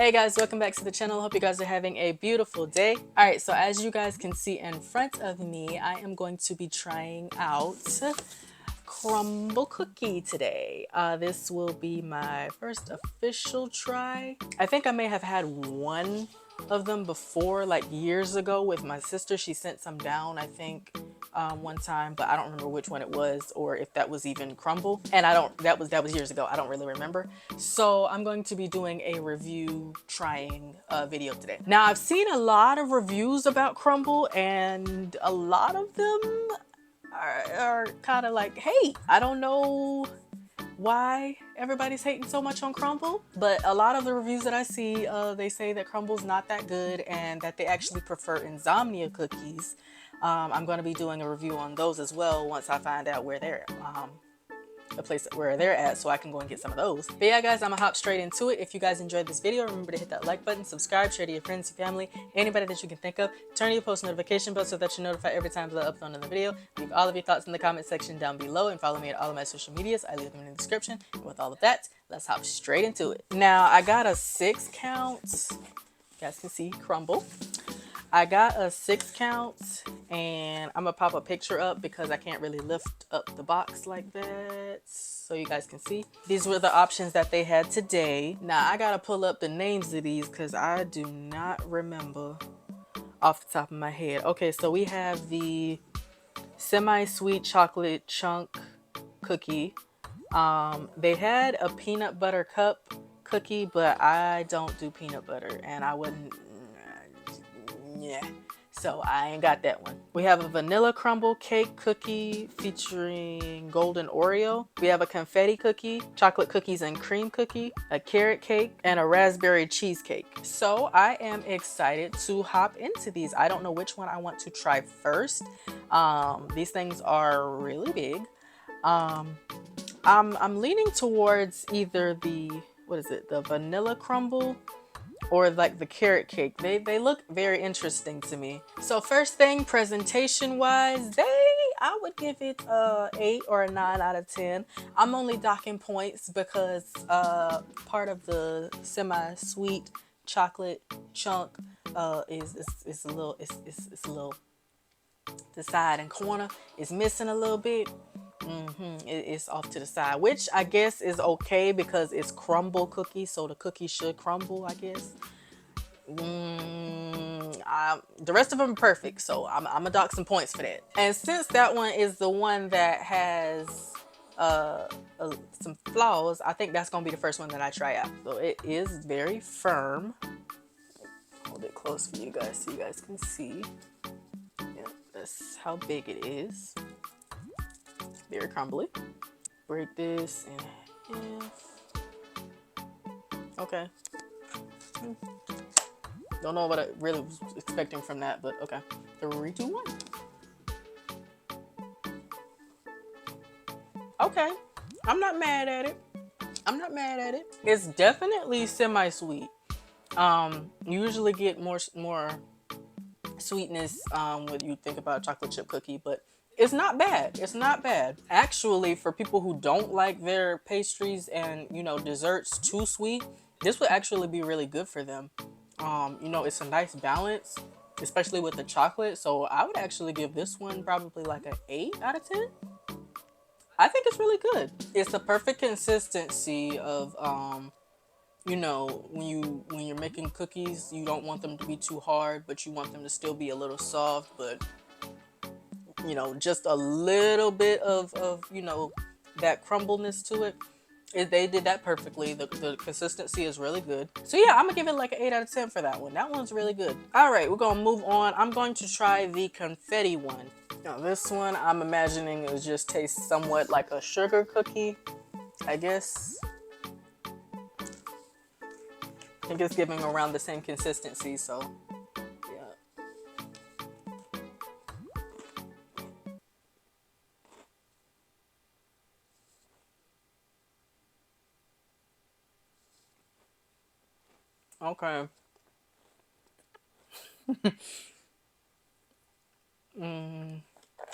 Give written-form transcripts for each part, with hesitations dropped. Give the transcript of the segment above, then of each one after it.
Hey guys, welcome back to the channel. Hope you guys are having a beautiful day. All right, so as you guys can see in front of me, I am going to be trying out Crumble cookie today. This will be my first official try. I think I may have had one of them before, like years ago with my sister. She sent some down, I think, one time, but I don't remember which one it was or if that was even Crumble. And that was years ago. I don't really remember. So I'm going to be doing a review trying video today. Now I've seen a lot of reviews about Crumble and a lot of them are kind of like, hey, I don't know why everybody's hating so much on Crumble, but a lot of the reviews that I see, they say that Crumble's not that good and that they actually prefer Insomnia cookies. I'm going to be doing a review on those as well once I find out where they're a place where they're at, so I can go and get some of those. But yeah guys, I'm gonna hop straight into it. If you guys enjoyed this video, remember to hit that like button, subscribe, share to your friends, your family, anybody that you can think of. Turn your post notification bell so that you're notified every time that I upload another video. Leave all of your thoughts in the comment section down below and follow me at all of my social medias. I leave them in the description. And with all of that, let's hop straight into it. Now I got a 6 count. You guys can see Crumble. I got a 6 count and I'm gonna pop a picture up because I can't really lift up the box like that so you guys can see. These were the options that they had today. Now I gotta pull up the names of these because I do not remember off the top of my head. Okay, so we have the semi-sweet chocolate chunk cookie. They had a peanut butter cup cookie, but I don't do peanut butter and I wouldn't. Yeah, so I ain't got that one. We have a vanilla crumble cake cookie featuring golden Oreo. We have a confetti cookie, chocolate cookies and cream cookie, a carrot cake, and a raspberry cheesecake. So I am excited to hop into these. I don't know which one I want to try first. These things are really big. I'm leaning towards either the, what is it, the vanilla crumble or like the carrot cake. They look very interesting to me. So first thing, presentation wise, I would give it a 8 or a 9 out of 10. I'm only docking points because part of the semi-sweet chocolate chunk is a little, it's a little, the side and corner is missing a little bit. It's off to the side, which I guess is okay because it's crumble cookie, so the cookie should crumble, I guess. The rest of them are perfect, so I'm gonna dock some points for that. And since that one is the one that has some flaws, I think that's gonna be the first one that I try out. So it is very firm. Hold it close for you guys so you guys can see. Yeah, that's how big it is. Very crumbly. Break this in half. Okay. Don't know what I really was expecting from that, but okay. 3, 2, 1. Okay. I'm not mad at it. I'm not mad at it. It's definitely semi-sweet. You usually get more sweetness when you think about a chocolate chip cookie, but it's not bad. It's not bad. Actually, for people who don't like their pastries and, you know, desserts too sweet, this would actually be really good for them. You know, it's a nice balance, especially with the chocolate. So I would actually give this one probably like an 8 out of 10. I think it's really good. It's the perfect consistency of, you know, when you're making cookies, you don't want them to be too hard, but you want them to still be a little soft, but you know, just a little bit of you know, that crumbleness to it. They did that perfectly. The consistency is really good. So yeah, I'm gonna give it like an 8 out of 10 for that one. That one's really good. All right, we're gonna move on. I'm going to try the confetti one. Now this one, I'm imagining it just tastes somewhat like a sugar cookie, I guess. I think it's giving around the same consistency, so yeah. Okay.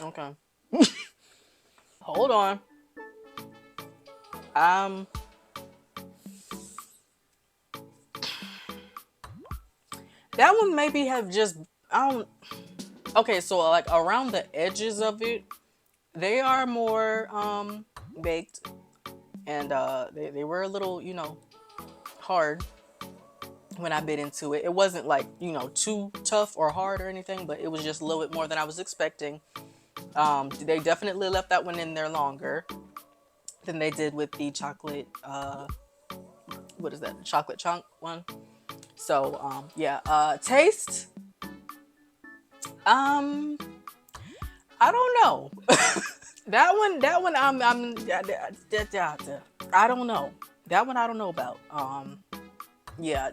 Okay. Hold on. That one maybe have just, I don't, okay, so like around the edges of it, they are more baked, and they were a little, hard when I bit into it. It wasn't like, too tough or hard or anything, but it was just a little bit more than I was expecting. They definitely left that one in there longer than they did with the chocolate, what is that? The chocolate chunk one. So, yeah, taste, um, I don't know. I don't know. That one I don't know about. Yeah,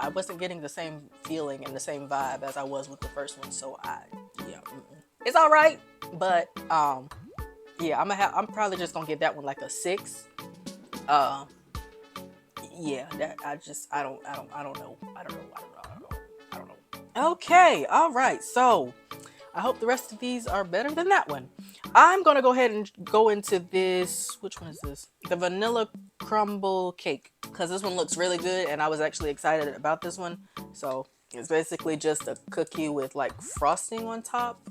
I wasn't getting the same feeling and the same vibe as I was with the first one. So yeah, it's all right, but yeah, I'm probably just gonna give that one like a 6. Uh, yeah, that I don't know. I don't know. Okay, all right. So I hope the rest of these are better than that one. I'm gonna go ahead and go into this. Which one is this? The vanilla crumble cake, because this one looks really good, and I was actually excited about this one. So it's basically just a cookie with like frosting on top.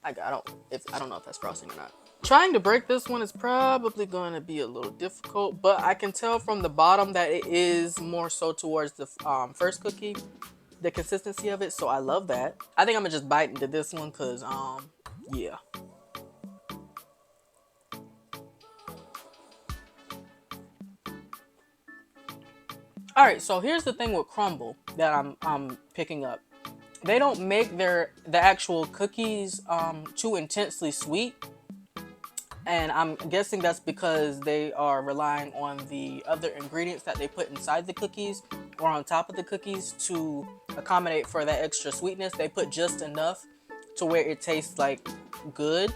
I don't know if that's frosting or not. Trying to break this one is probably going to be a little difficult, but I can tell from the bottom that it is more so towards the first cookie, the consistency of it. So I love that. I think I'm gonna just bite into this one because yeah. All right, so here's the thing with Crumble that I'm picking up. They don't make the actual cookies too intensely sweet, and I'm guessing that's because they are relying on the other ingredients that they put inside the cookies or on top of the cookies to accommodate for that extra sweetness. They put just enough to where it tastes like good.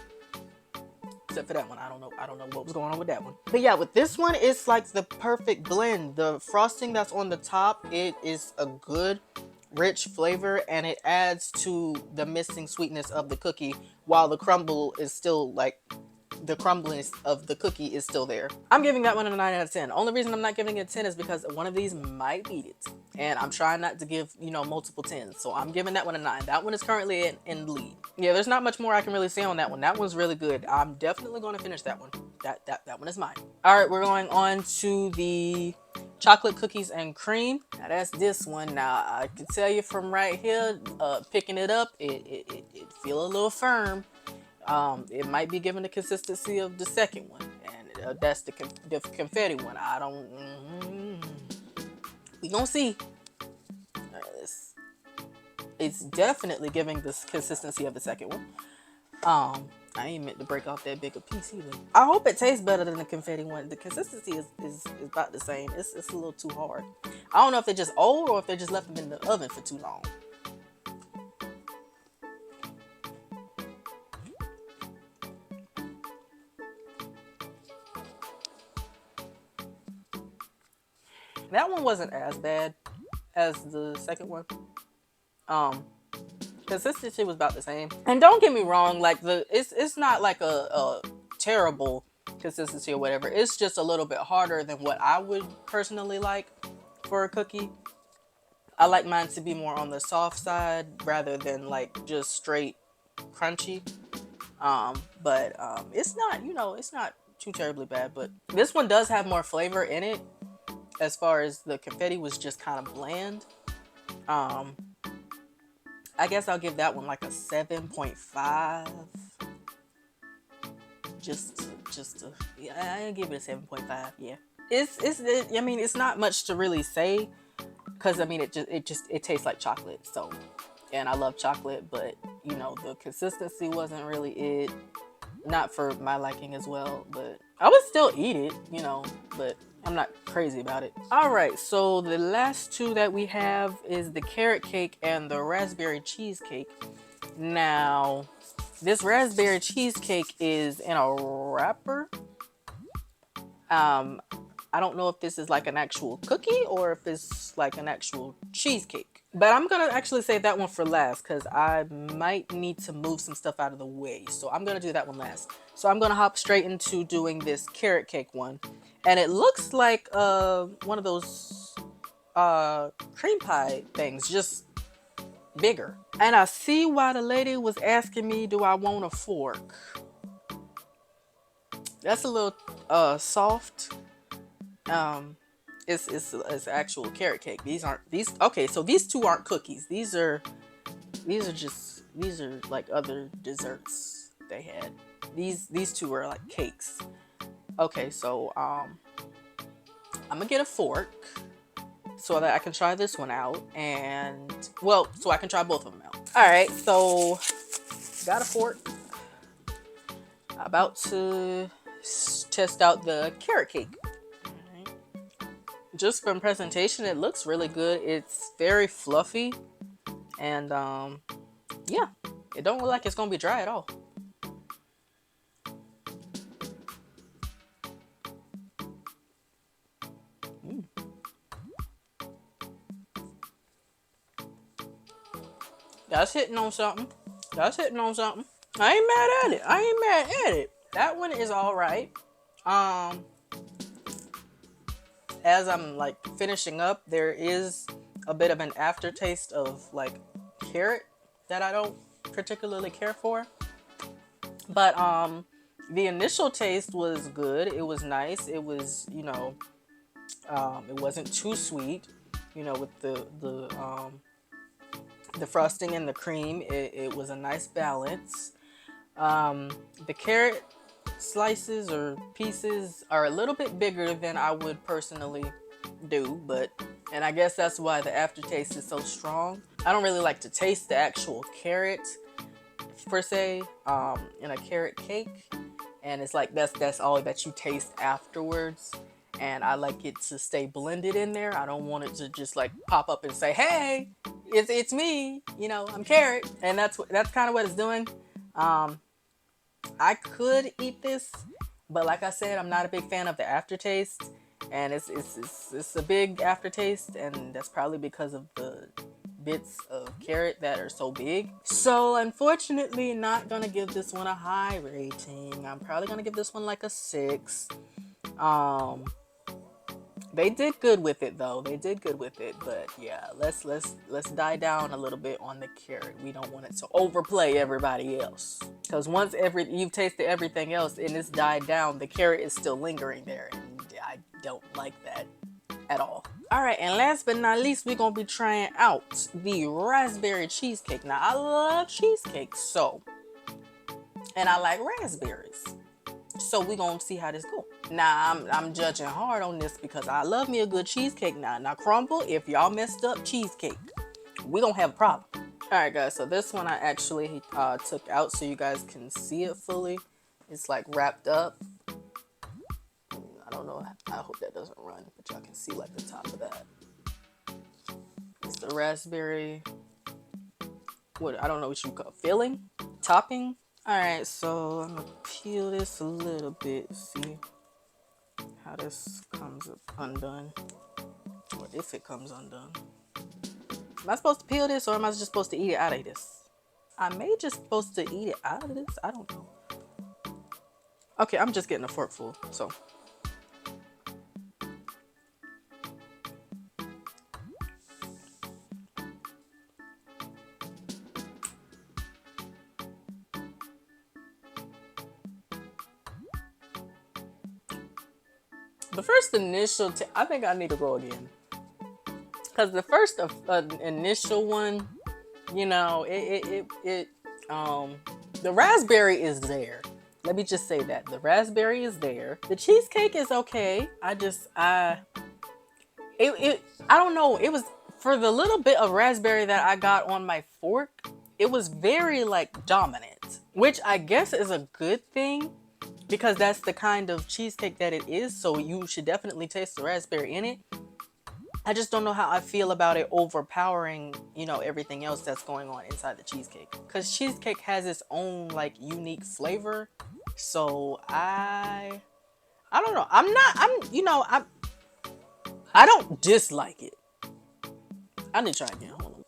Except for that one, I don't know what was going on with that one. But yeah, with this one, it's like the perfect blend. The frosting that's on the top, it is a good rich flavor, and it adds to the missing sweetness of the cookie, while the crumble is still like, the crumbliness of the cookie is still there. I'm giving that one a 9 out of 10. Only reason I'm not giving it a 10 is because one of these might beat it. And I'm trying not to give, multiple 10s. So I'm giving that one a 9. That one is currently in the lead. Yeah, there's not much more I can really say on that one. That one's really good. I'm definitely going to finish that one. That one is mine. All right, we're going on to the chocolate cookies and cream. Now that's this one. Now I can tell you from right here, picking it up, it feel a little firm. It might be given the consistency of the second one, and that's the confetti one. I don't. We gonna see. It's definitely giving the consistency of the second one. I ain't meant to break off that big a piece either. I hope it tastes better than the confetti one. The consistency is about the same. It's a little too hard. I don't know if they're just old or if they just left them in the oven for too long. That one wasn't as bad as the second one. Um, Consistency was about the same. And don't get me wrong, like it's not like a terrible consistency or whatever. It's just a little bit harder than what I would personally like for a cookie. I like mine to be more on the soft side rather than like just straight crunchy. But it's not, it's not too terribly bad. But this one does have more flavor in it. As far as the confetti was just kind of bland. I guess I'll give that one like a 7.5. Yeah, I'll give it a 7.5. Yeah. I mean, it's not much to really say, because I mean, it tastes like chocolate. So, and I love chocolate, but the consistency wasn't really it. Not for my liking as well, but I would still eat it, but I'm not crazy about it. All right, so the last two that we have is the carrot cake and the raspberry cheesecake. Now, this raspberry cheesecake is in a wrapper. I don't know if this is like an actual cookie or if it's like an actual cheesecake. But I'm going to actually save that one for last because I might need to move some stuff out of the way. So I'm going to do that one last. So I'm going to hop straight into doing this carrot cake one. And it looks like one of those cream pie things, just bigger. And I see why the lady was asking me, do I want a fork? That's a little soft. Um, it's actual carrot cake. These aren't these. Okay, so these two aren't cookies. These are like other desserts they had. These two are like cakes. Okay, so I'm gonna get a fork so that I can try this one out, and well, so I can try both of them out. All right, so got a fork. About to test out the carrot cake. Right. Just from presentation, it looks really good. It's very fluffy, and yeah, it don't look like it's gonna be dry at all. Mm. That's hitting on something. That's hitting on something. I ain't mad at it. I ain't mad at it. That one is all right. Um, as I'm like finishing up, there is a bit of an aftertaste of like carrot that I don't particularly care for. But the initial taste was good. It was nice. It was, it wasn't too sweet, with the frosting and the cream. It was a nice balance. The carrot slices or pieces are a little bit bigger than I would personally do, and I guess that's why the aftertaste is so strong. I don't really like to taste the actual carrot per se in a carrot cake, and it's like that's all that you taste afterwards, and I like it to stay blended in there. I don't want it to just like pop up and say, hey, it's me, I'm carrot, and that's kind of what it's doing. I could eat this, but like I said, I'm not a big fan of the aftertaste, and it's a big aftertaste, and that's probably because of the bits of carrot that are so big. So unfortunately, not gonna give this one a high rating. I'm probably gonna give this one like a 6. They did good with it though. They did good with it, but yeah, let's die down a little bit on the carrot. We don't want it to overplay everybody else. Because once you've tasted everything else and it's died down, the carrot is still lingering there, and I don't like that at all. All right, and last but not least, we're gonna be trying out the raspberry cheesecake. Now, I love cheesecake, and I like raspberries. So we're gonna see how this goes. Now I'm judging hard on this because I love me a good cheesecake now. Now Crumble, if y'all messed up cheesecake, we gonna have a problem. All right, guys. So this one I actually took out so you guys can see it fully. It's like wrapped up. I don't know. I hope that doesn't run, but y'all can see like the top of that. It's the raspberry. What I don't know what you call filling, topping. All right, so I'm gonna peel this a little bit. See how this comes undone, or if it comes undone. Am I supposed to peel this, or am I just supposed to eat it out of this? I may just supposed to eat it out of this. I don't know. Okay, I'm just getting a forkful, so. The first initial, I think I need to go again. Because the first initial one, the raspberry is there. Let me just say that. The raspberry is there. The cheesecake is okay. I don't know. It was, for the little bit of raspberry that I got on my fork, it was very like dominant, which I guess is a good thing, because that's the kind of cheesecake that it is, so you should definitely taste the raspberry in it. I just don't know how I feel about it overpowering, everything else that's going on inside the cheesecake. Because cheesecake has its own, like, unique flavor. So, I don't know. I don't dislike it. I need to try again. Hold on.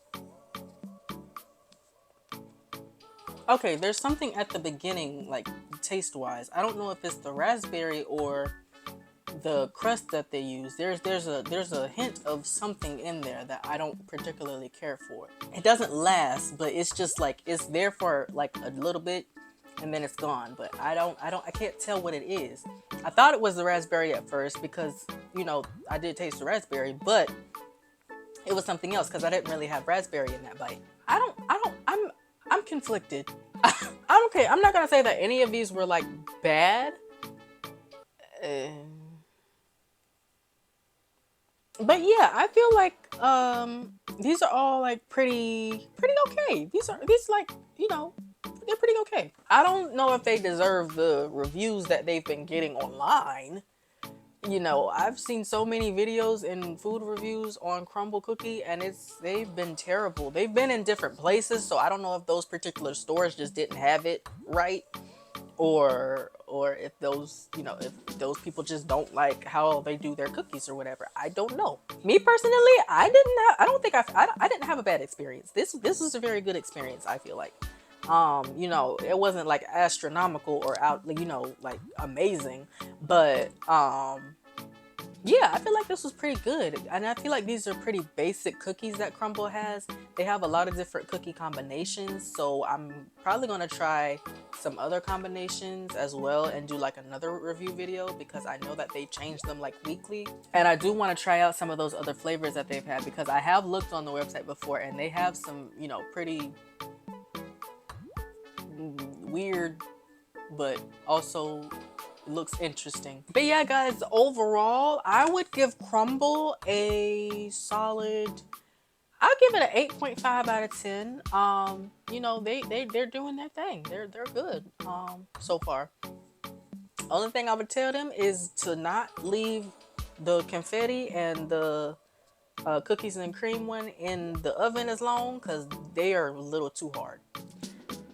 Okay, there's something at the beginning, like taste-wise. I don't know if it's the raspberry or the crust that they use, there's a hint of something in there that I don't particularly care for. It doesn't last, but it's just like it's there for like a little bit and then it's gone. But I can't tell what it is. I thought it was the raspberry at first because, you know, I did taste the raspberry, but it was something else because I didn't really have raspberry in that bite. I'm conflicted. I'm okay. I'm not gonna say that any of these were like bad. But yeah, I feel like these are all like pretty okay. These like, you know, they're pretty okay. I don't know if they deserve the reviews that they've been getting online. You know, I've seen so many videos and food reviews on Crumbl cookie and they've been terrible. They've been in different places, so I don't know if those particular stores just didn't have it right, or if those, you know, if those people just don't like how they do their cookies or whatever. I don't know. Me personally, I didn't have a bad experience. This was a very good experience, I feel like. You know, it wasn't like astronomical or out, you know, like amazing, but yeah, I feel like this was pretty good. And I feel like these are pretty basic cookies that Crumbl has. They have a lot of different cookie combinations, so I'm probably going to try some other combinations as well and do like another review video because I know that they change them like weekly. And I do want to try out some of those other flavors that they've had because I have looked on the website before and they have some, you know, pretty weird but also looks interesting. But yeah, guys, overall I would give Crumbl a solid, I'll give it an 8.5 out of 10. You know, they're doing their thing. They're good so far. Only thing I would tell them is to not leave the confetti and the cookies and cream one in the oven as long because they are a little too hard.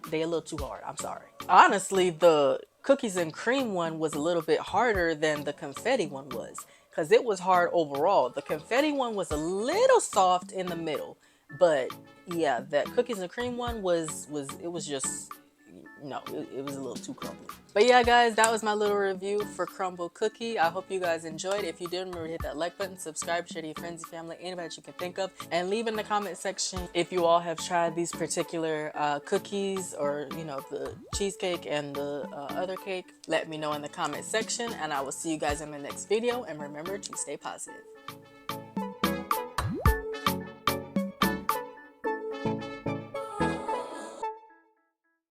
They a little too hard. I'm sorry. Honestly, the cookies and cream one was a little bit harder than the confetti one was because it was hard overall. The confetti one was a little soft in the middle, but yeah, that cookies and cream one was just, no, it was a little too crumbly. But yeah, guys, that was my little review for Crumbl cookie. I hope you guys enjoyed. If you did, remember to hit that like button, subscribe, share to your friends and family, anybody that you can think of, and leave in the comment section if you all have tried these particular cookies or, you know, the cheesecake and the other cake. Let me know in the comment section, and I will see you guys in my next video. And remember to stay positive.